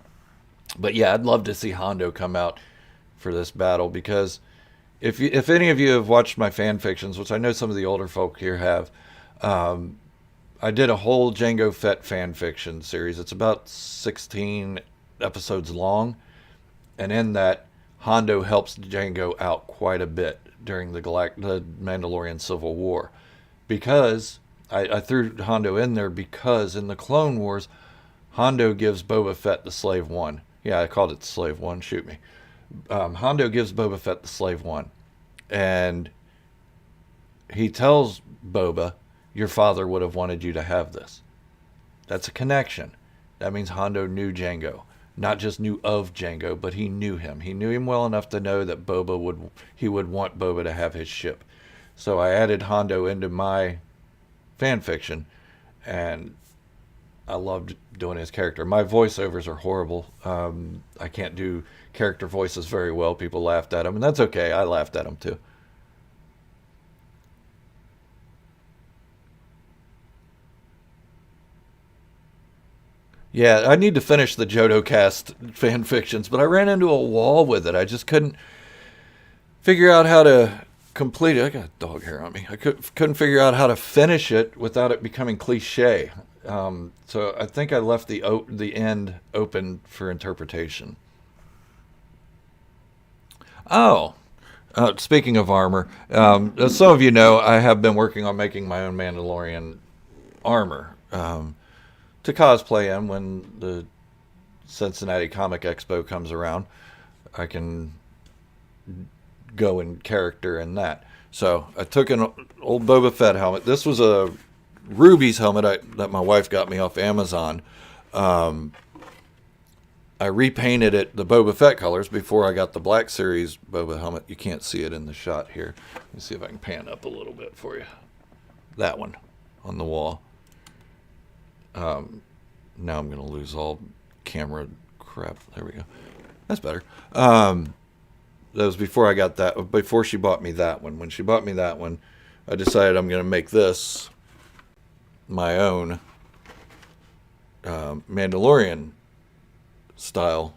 But yeah, I'd love to see Hondo come out for this battle, because if any of you have watched my fan fictions, which I know some of the older folk here have, I did a whole Jango Fett fan fiction series. It's about 16 episodes long, and in that, Hondo helps Jango out quite a bit during the Mandalorian Civil War, because I threw Hondo in there because in the Clone Wars, Hondo gives Boba Fett the Slave One. Yeah, I called it the Slave One. Shoot me. Hondo gives Boba Fett the Slave One, and he tells Boba, your father would have wanted you to have this. That's a connection. That means Hondo knew Jango. Not just knew of Jango, but he knew him. He knew him well enough to know that he would want Boba to have his ship. So I added Hondo into my fan fiction, and I loved doing his character. My voiceovers are horrible. I can't do character voices very well. People laughed at them, and that's okay. I laughed at them too. Yeah, I need to finish the JodoCast fan fictions, but I ran into a wall with it. I just couldn't figure out how to complete it. I got dog hair on me. I couldn't figure out how to finish it without it becoming cliche. So I think I left the end open for interpretation. Oh, speaking of armor, as some of you know, I have been working on making my own Mandalorian armor. To cosplay in when the Cincinnati Comic Expo comes around. I can go in character in that. So I took an old Boba Fett helmet. This was a Ruby's helmet that my wife got me off Amazon. I repainted it the Boba Fett colors before I got the Black Series Boba helmet. You can't see it in the shot here. Let me see if I can pan up a little bit for you. That one on the wall. Now I'm going to lose all camera crap. There we go. That's better. That was before I got that, before she bought me that one. When she bought me that one, I decided I'm going to make this my own Mandalorian style.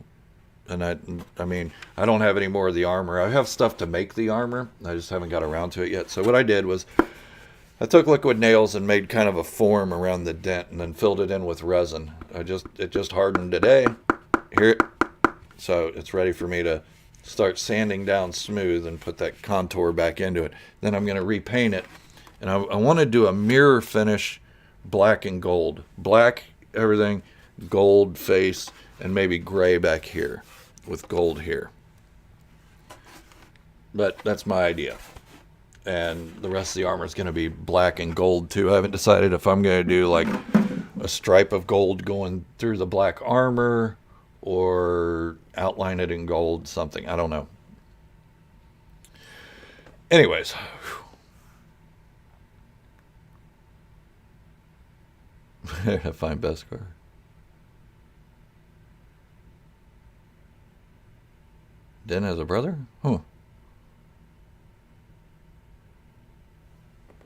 And I mean, I don't have any more of the armor. I have stuff to make the armor. I just haven't got around to it yet. So what I did was I took liquid nails and made kind of a form around the dent and then filled it in with resin. It just hardened today. Here, so it's ready for me to start sanding down smooth and put that contour back into it. Then I'm going to repaint it. And I want to do a mirror finish, black and gold. Black, everything, gold face, and maybe gray back here with gold here. But that's my idea. And the rest of the armor is going to be black and gold too. I haven't decided if I'm going to do like a stripe of gold going through the black armor or outline it in gold, something. I don't know. Anyways. Find Beskar. Den has a brother? Huh.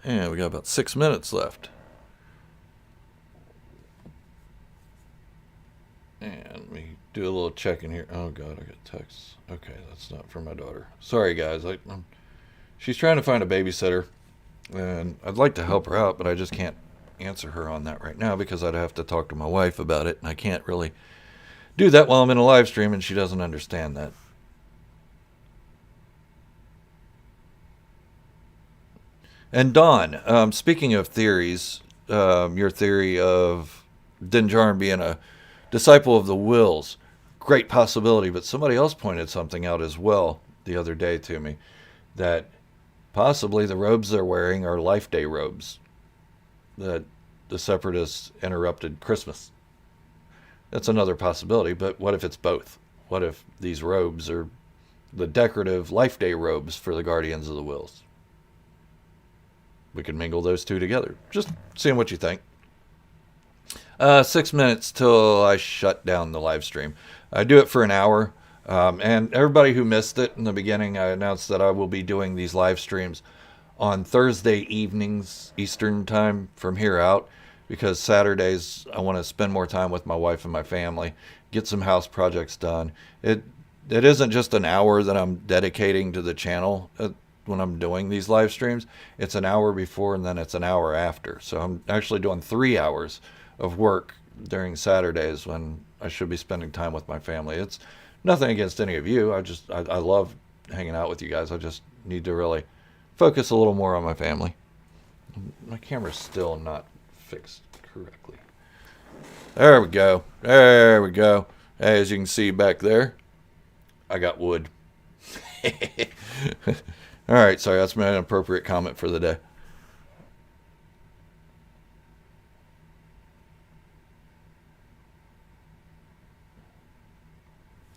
And we got about 6 minutes left. And let me do a little check in here. Oh, God, I got texts. Okay, that's not for my daughter. Sorry, guys. She's trying to find a babysitter, and I'd like to help her out, but I just can't answer her on that right now because I'd have to talk to my wife about it, and I can't really do that while I'm in a live stream, and she doesn't understand that. And Dawn, speaking of theories, your theory of Din Djarin being a disciple of the Wills, great possibility, but somebody else pointed something out as well the other day to me, that possibly the robes they're wearing are Life Day robes, that the Separatists interrupted Christmas. That's another possibility, but what if it's both? What if these robes are the decorative Life Day robes for the Guardians of the Wills? We could mingle those two together. Just seeing what you think. 6 minutes till I shut down the live stream. I do it for an hour. And everybody who missed it in the beginning, I announced that I will be doing these live streams on Thursday evenings Eastern time from here out, because Saturdays I want to spend more time with my wife and my family, get some house projects done. It isn't just an hour that I'm dedicating to the channel when I'm doing these live streams. It's an hour before and then it's an hour after. So I'm actually doing 3 hours of work during Saturdays when I should be spending time with my family. It's nothing against any of you. I love hanging out with you guys. I just need to really focus a little more on my family. My camera's still not fixed correctly. There we go. There we go. As you can see back there, I got wood. All right, sorry, that's my inappropriate comment for the day.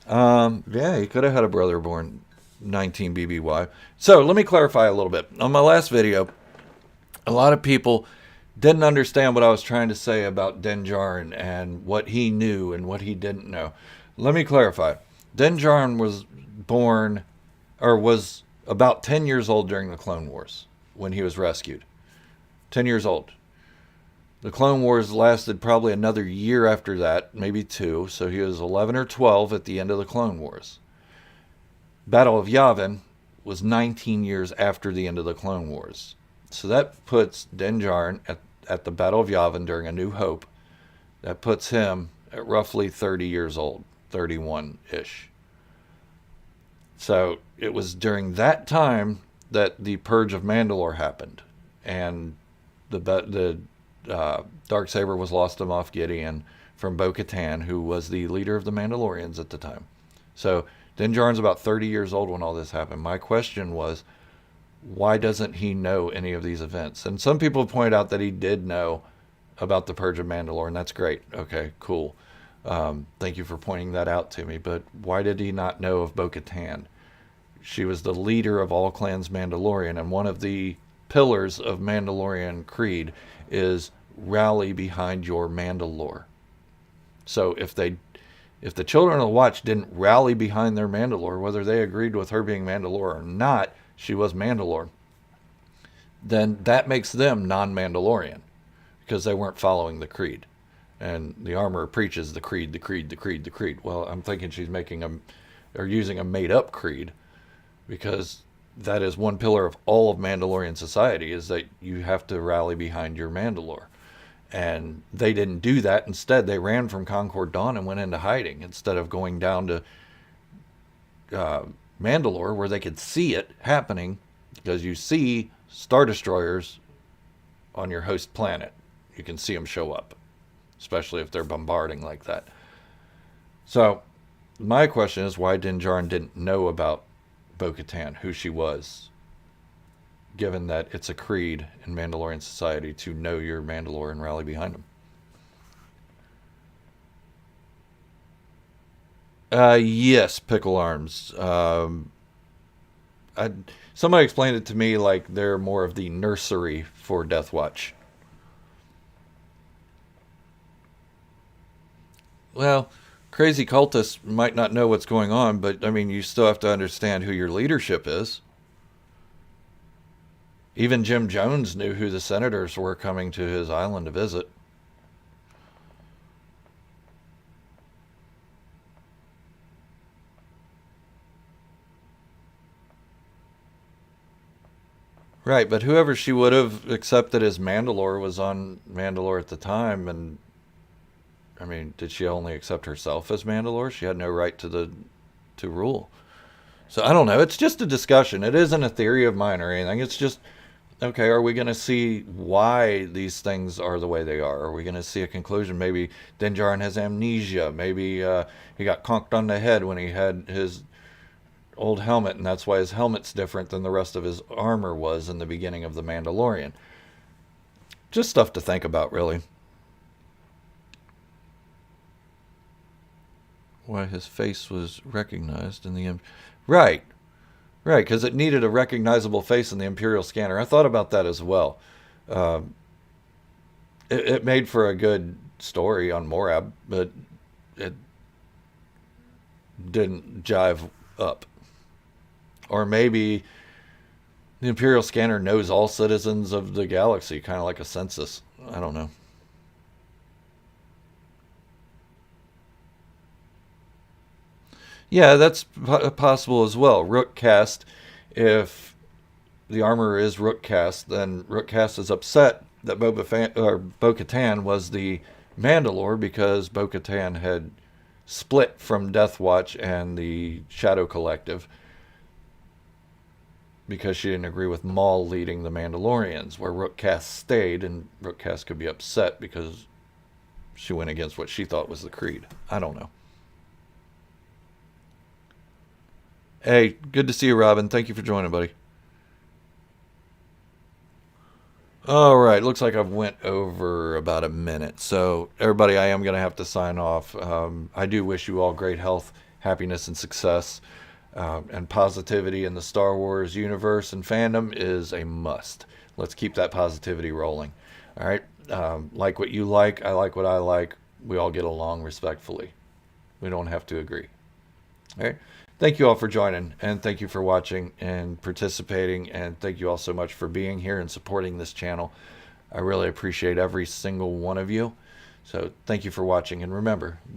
Yeah, he could have had a brother born 19 BBY. So let me clarify a little bit. On my last video, a lot of people didn't understand what I was trying to say about Din Djarin and what he knew and what he didn't know. Let me clarify. Din Djarin was born, or was about 10 years old during the Clone Wars when he was rescued. 10 years old. The Clone Wars lasted probably another year after that, maybe 2, so he was 11 or 12 at the end of the Clone Wars. Battle of Yavin was 19 years after the end of the Clone Wars. So that puts Din Djarin at the Battle of Yavin during A New Hope. That puts him at roughly 30 years old, 31-ish. So it was during that time that the Purge of Mandalore happened, and the Darksaber was lost to Moff Gideon from Bo-Katan, who was the leader of the Mandalorians at the time. So Din Djarin's about 30 years old when all this happened. My question was, why doesn't he know any of these events? And some people point out that he did know about the Purge of Mandalore, and that's great. Okay, cool. Thank you for pointing that out to me. But why did he not know of Bo-Katan? She was the leader of all clans Mandalorian, and one of the pillars of Mandalorian creed is rally behind your Mandalore. So if the Children of the Watch didn't rally behind their Mandalore, whether they agreed with her being Mandalore or not, she was Mandalore, then that makes them non-Mandalorian because they weren't following the creed. And the Armor preaches the creed, the creed, the creed, the creed. Well, I'm thinking she's using a made-up creed, because that is one pillar of all of Mandalorian society, is that you have to rally behind your Mandalore. And they didn't do that. Instead, they ran from Concord Dawn and went into hiding instead of going down to Mandalore, where they could see it happening, because you see Star Destroyers on your host planet. You can see them show up, especially if they're bombarding like that. So my question is, why Din Djarin didn't know about Bo-Katan, who she was, given that it's a creed in Mandalorian society to know your Mandalore and rally behind him. Yes, Pickle Arms. Somebody explained it to me like they're more of the nursery for Death Watch. Well, crazy cultists might not know what's going on, but I mean, you still have to understand who your leadership is. Even Jim Jones knew who the senators were coming to his island to visit. Right, but whoever she would have accepted as Mandalore was on Mandalore at the time, and I mean, did she only accept herself as Mandalore? She had no right to rule. So I don't know. It's just a discussion. It isn't a theory of mine or anything. It's just, okay, are we going to see why these things are the way they are? Are we going to see a conclusion? Maybe Din Djarin has amnesia. Maybe he got conked on the head when he had his old helmet, and that's why his helmet's different than the rest of his armor was in the beginning of The Mandalorian. Just stuff to think about, really. Why his face was recognized in the... Right, because it needed a recognizable face in the Imperial scanner. I thought about that as well. It made for a good story on Morab, but didn't jive up. Or maybe the Imperial scanner knows all citizens of the galaxy, kind of like a census. I don't know. Yeah, that's possible as well. Rook cast, if the armor is Rook cast, then Rook cast is upset that Bo-Katan was the Mandalore because Bo-Katan had split from Death Watch and the Shadow Collective because she didn't agree with Maul leading the Mandalorians, where Rook cast stayed, and Rook cast could be upset because she went against what she thought was the creed. I don't know. Hey, good to see you, Robin. Thank you for joining, buddy. All right, looks like I've went over about a minute. So, everybody, I am going to have to sign off. I do wish you all great health, happiness, and success. And positivity in the Star Wars universe and fandom is a must. Let's keep that positivity rolling. All right? Like what you like, I like what I like. We all get along respectfully. We don't have to agree. All right? Thank you all for joining, and thank you for watching and participating, and thank you all so much for being here and supporting this channel. I really appreciate every single one of you. So thank you for watching, and remember,